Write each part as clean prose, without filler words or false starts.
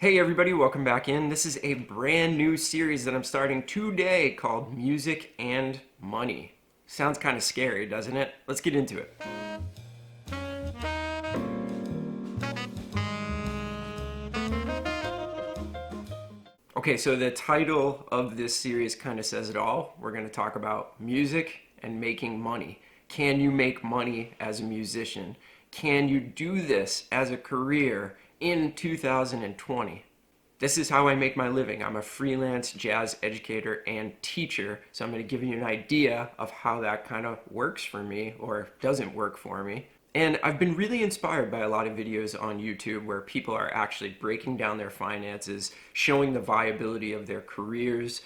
Hey everybody, welcome back in. This is a brand new series that I'm starting today called Music and Money. Sounds kind of scary, doesn't it? Let's get into it. Okay, so the title of this series kind of says it all. We're going to talk about music and making money. Can you make money as a musician? Can you do this as a career in 2020? This is how I make my living. I'm a freelance jazz educator and teacher, so I'm going to give you an idea of how that kind of works for me or doesn't work for me. And I've been really inspired by a lot of videos on YouTube where people are actually breaking down their finances, showing the viability of their careers,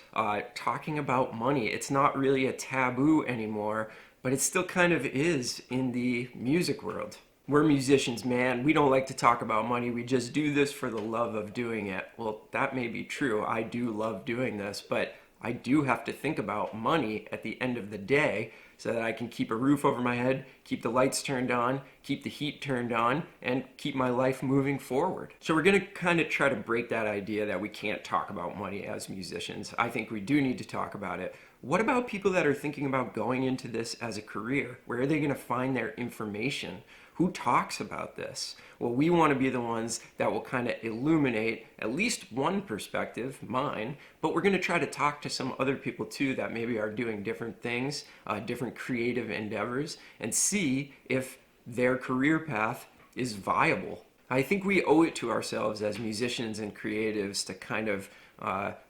talking about money. It's not really a taboo anymore, but it still kind of is in the music world. We're musicians, man. We don't like to talk about money. We just do this for the love of doing it. Well, that may be true. I do love doing this, but I do have to think about money at the end of the day so that I can keep a roof over my head, keep the lights turned on, keep the heat turned on, and keep my life moving forward. So we're going to kind of try to break that idea that we can't talk about money as musicians. I think we do need to talk about it. What about people that are thinking about going into this as a career? Where are they going to find their information? Who talks about this? Well, we want to be the ones that will kind of illuminate at least one perspective, mine, but we're going to try to talk to some other people too that maybe are doing different things, different creative endeavors, and see if their career path is viable. I think we owe it to ourselves as musicians and creatives to kind of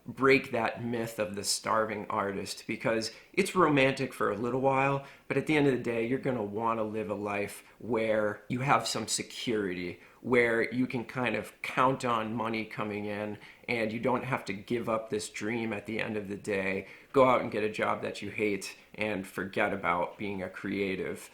break that myth of the starving artist, because it's romantic for a little while, but at the end of the day, you're going to want to live a life where you have some security, where you can kind of count on money coming in and you don't have to give up this dream at the end of the day, go out and get a job that you hate and forget about being a creative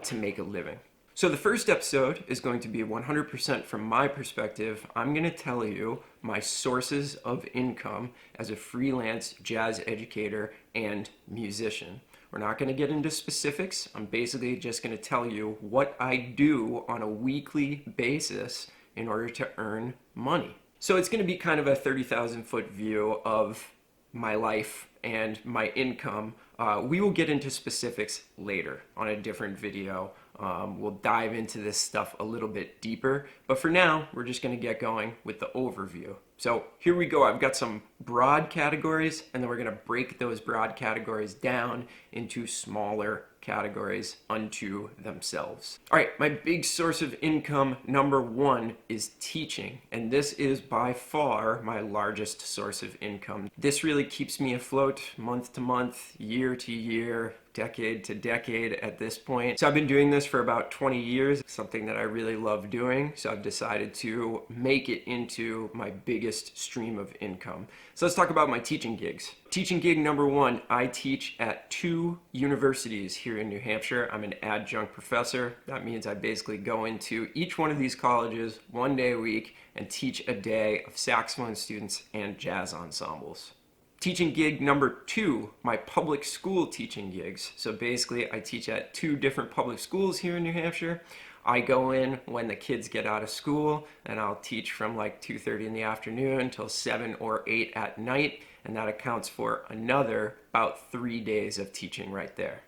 to make a living. So the first episode is going to be 100% from my perspective. I'm going to tell you my sources of income as a freelance jazz educator and musician. We're not going to get into specifics. I'm basically just going to tell you what I do on a weekly basis in order to earn money. So it's going to be kind of a 30,000 foot view of my life and my income. We will get into specifics later on a different video. We'll dive into this stuff a little bit deeper, but for now, we're just going to get going with the overview. So here we go. I've got some broad categories, and then we're going to break those broad categories down into smaller categories unto themselves. All right, my big source of income, number one, is teaching, and this is by far my largest source of income. This really keeps me afloat month to month, year to year, decade to decade at this point. So I've been doing this for about 20 years, something that I really love doing. So I've decided to make it into my biggest stream of income. So let's talk about my teaching gigs. Teaching gig number one, I teach at 2 universities here in New Hampshire. I'm an adjunct professor. That means I basically go into each one of these colleges 1 day a week and teach a day of saxophone students and jazz ensembles. Teaching gig number two, my public school teaching gigs. So basically I teach at 2 different public schools here in New Hampshire. I go in when the kids get out of school and I'll teach from like 2:30 in the afternoon until 7 or 8 at night, and that accounts for another about 3 days of teaching right there.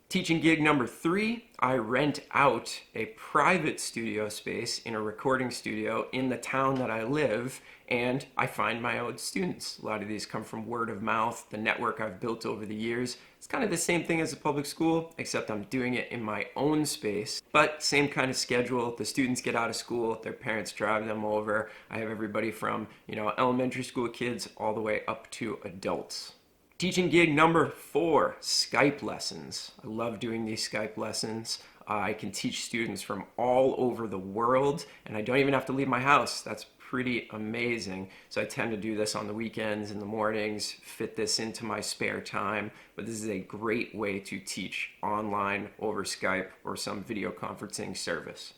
Teaching gig number 3, I rent out a private studio space in a recording studio in the town that I live, and I find my own students. A lot of these come from word of mouth, the network I've built over the years. It's kind of the same thing as a public school, except I'm doing it in my own space, but same kind of schedule. The students get out of school, their parents drive them over. I have everybody from, elementary school kids all the way up to adults. Teaching gig number 4, Skype lessons. I love doing these Skype lessons. I can teach students from all over the world, and I don't even have to leave my house. That's pretty amazing. So I tend to do this on the weekends, in the mornings, fit this into my spare time, but this is a great way to teach online over Skype or some video conferencing service.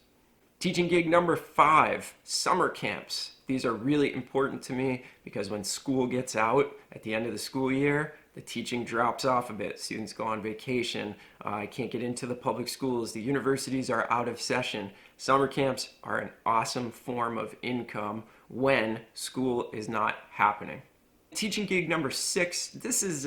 Teaching gig number 5, summer camps. These are really important to me because when school gets out at the end of the school year, the teaching drops off a bit. Students go on vacation. I can't get into the public schools. The universities are out of session. Summer camps are an awesome form of income when school is not happening. Teaching gig number 6, this is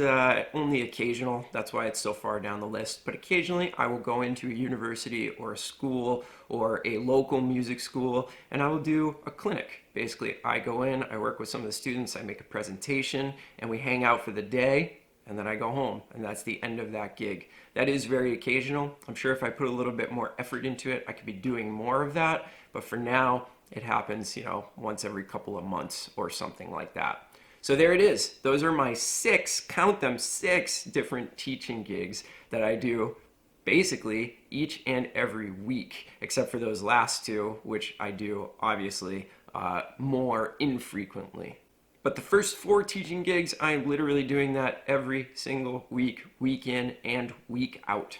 only occasional, that's why it's so far down the list, but occasionally I will go into a university or a school or a local music school and I will do a clinic. Basically, I go in, I work with some of the students, I make a presentation, and we hang out for the day, and then I go home, and that's the end of that gig. That is very occasional. I'm sure if I put a little bit more effort into it, I could be doing more of that, but for now, it happens, once every couple of months or something like that. So there it is. Those are my 6, count them, 6 different teaching gigs that I do basically each and every week, except for those last 2, which I do obviously more infrequently. But the first 4 teaching gigs, I am literally doing that every single week, week in and week out.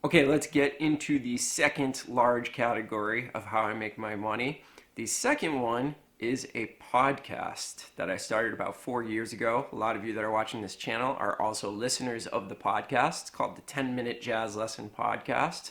Okay, let's get into the second large category of how I make my money. The second one is a podcast that I started about 4 years ago. A lot of you that are watching this channel are also listeners of the podcast. It's called the 10-Minute Jazz Lesson Podcast.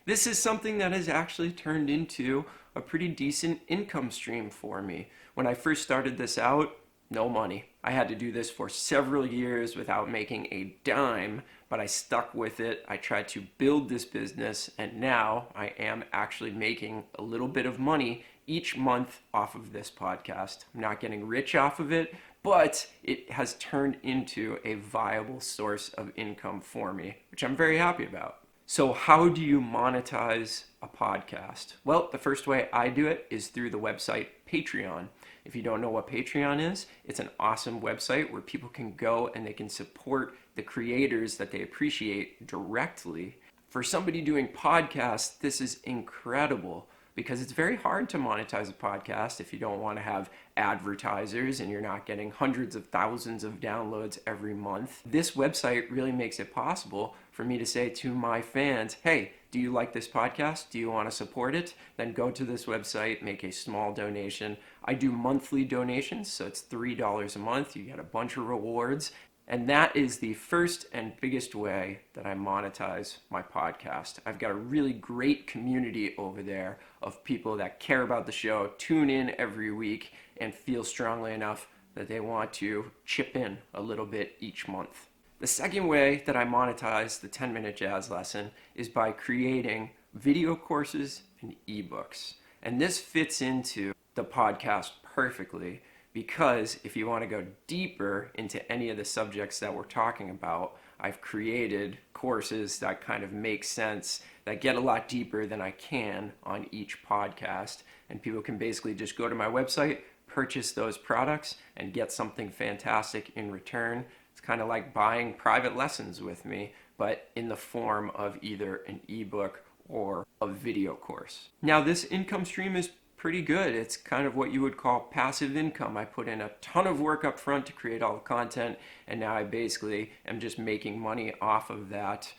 This is something that has actually turned into a pretty decent income stream for me. When I first started this out, no money. I had to do this for several years without making a dime, but I stuck with it. I tried to build this business, and now I am actually making a little bit of money each month off of this podcast. I'm not getting rich off of it, but it has turned into a viable source of income for me, which I'm very happy about. So how do you monetize a podcast? Well, the first way I do it is through the website Patreon. If you don't know what Patreon is, it's an awesome website where people can go and they can support the creators that they appreciate directly. For somebody doing podcasts, this is incredible because it's very hard to monetize a podcast if you don't want to have advertisers and you're not getting hundreds of thousands of downloads every month. This website really makes it possible for me to say to my fans, hey, do you like this podcast? Do you want to support it? Then go to this website, make a small donation. I do monthly donations, so it's $3 a month. You get a bunch of rewards. And that is the first and biggest way that I monetize my podcast. I've got a really great community over there of people that care about the show, tune in every week, and feel strongly enough that they want to chip in a little bit each month. The second way that I monetize the 10-Minute Jazz Lesson is by creating video courses and ebooks. And this fits into the podcast perfectly, because if you want to go deeper into any of the subjects that we're talking about, I've created courses that kind of make sense, that get a lot deeper than I can on each podcast. And people can basically just go to my website, purchase those products, and get something fantastic in return. It's kind of like buying private lessons with me, but in the form of either an ebook or a video course. Now, this income stream is pretty good. It's kind of what you would call passive income. I put in a ton of work up front to create all the content, and now I basically am just making money off of that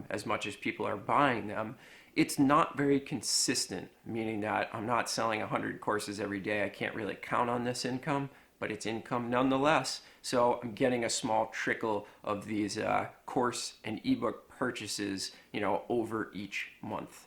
as much as people are buying them. It's not very consistent, meaning that I'm not selling 100 courses every day. I can't really count on this income, but it's income nonetheless. So I'm getting a small trickle of these course and ebook purchases, over each month.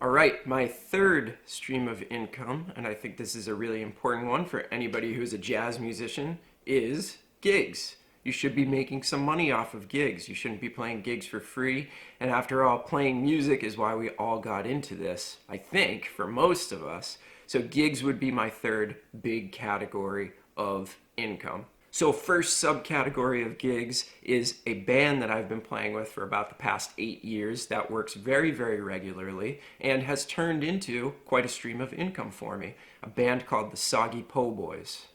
All right, my third stream of income, and I think this is a really important one for anybody who's a jazz musician, is gigs. You should be making some money off of gigs. You shouldn't be playing gigs for free. And after all, playing music is why we all got into this, I think, for most of us. So gigs would be my third big category of income. So first subcategory of gigs is a band that I've been playing with for about the past 8 years that works very, very regularly and has turned into quite a stream of income for me. A band called the Soggy Po Boys.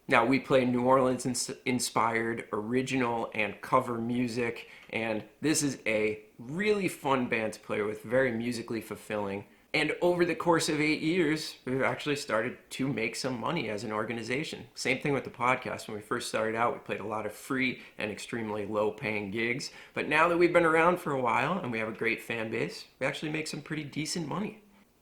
Now, we play New Orleans-inspired original and cover music, and this is a really fun band to play with, very musically fulfilling. And over the course of 8 years, we've actually started to make some money as an organization. Same thing with the podcast. When we first started out, we played a lot of free and extremely low-paying gigs. But now that we've been around for a while and we have a great fan base, we actually make some pretty decent money.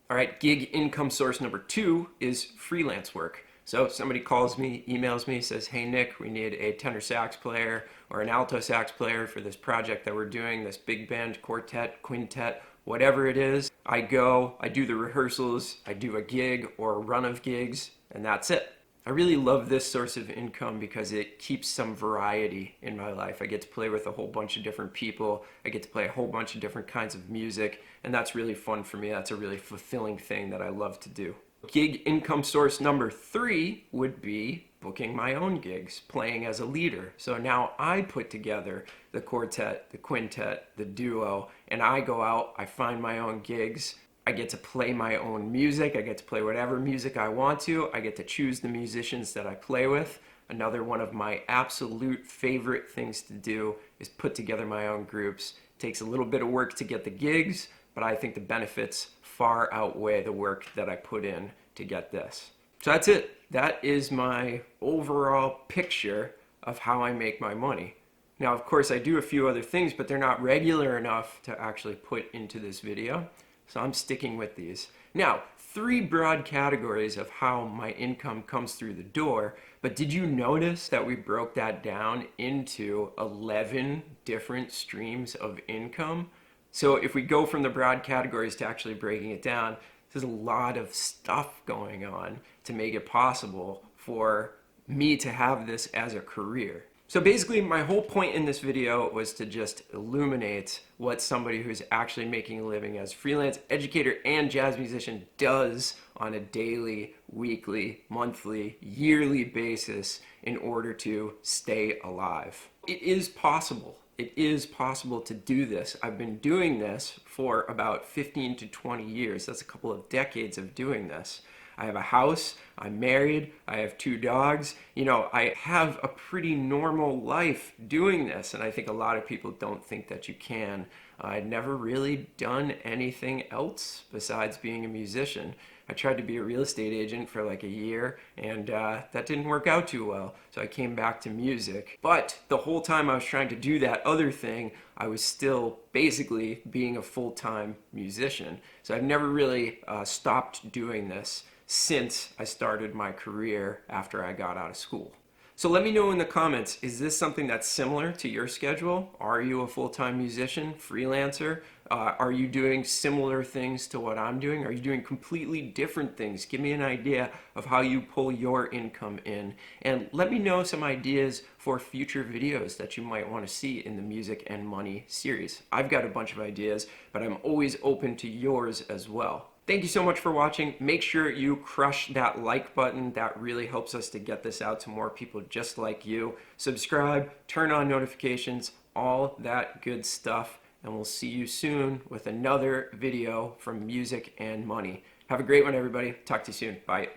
All right, gig income source number 2 is freelance work. So somebody calls me, emails me, says, hey Nick, we need a tenor sax player or an alto sax player for this project that we're doing, this big band, quartet, quintet, whatever it is. I go, I do the rehearsals, I do a gig or a run of gigs, and that's it. I really love this source of income because it keeps some variety in my life. I get to play with a whole bunch of different people. I get to play a whole bunch of different kinds of music, and that's really fun for me. That's a really fulfilling thing that I love to do. Gig income source number 3 would be booking my own gigs, playing as a leader. So now I put together the quartet, the quintet, the duo, and I go out, I find my own gigs. I get to play my own music. I get to play whatever music I want to. I get to choose the musicians that I play with. Another one of my absolute favorite things to do is put together my own groups. It takes a little bit of work to get the gigs, but I think the benefits far outweigh the work that I put in to get this. So that's it. That is my overall picture of how I make my money. Now, of course, I do a few other things, but they're not regular enough to actually put into this video. So I'm sticking with these. Now, 3 broad categories of how my income comes through the door, but did you notice that we broke that down into 11 different streams of income? So if we go from the broad categories to actually breaking it down, there's a lot of stuff going on to make it possible for me to have this as a career. So basically, my whole point in this video was to just illuminate what somebody who's actually making a living as a freelance educator and jazz musician does on a daily, weekly, monthly, yearly basis in order to stay alive. It is possible. It is possible to do this. I've been doing this for about 15 to 20 years. That's a couple of decades of doing this. I have a house, I'm married, I have 2 dogs. You know, I have a pretty normal life doing this, and I think a lot of people don't think that you can. I'd never really done anything else besides being a musician. I tried to be a real estate agent for like a year, and that didn't work out too well, so I came back to music. But the whole time I was trying to do that other thing, I was still basically being a full-time musician. So I've never really stopped doing this since I started my career after I got out of school. So let me know in the comments, is this something that's similar to your schedule? Are you a full-time musician, freelancer? Are you doing similar things to what I'm doing? Are you doing completely different things? Give me an idea of how you pull your income in. And let me know some ideas for future videos that you might want to see in the Music and Money series. I've got a bunch of ideas, but I'm always open to yours as well. Thank you so much for watching. Make sure you crush that like button. That really helps us to get this out to more people just like you. Subscribe, turn on notifications, all that good stuff. And we'll see you soon with another video from Music and Money. Have a great one, everybody. Talk to you soon. Bye.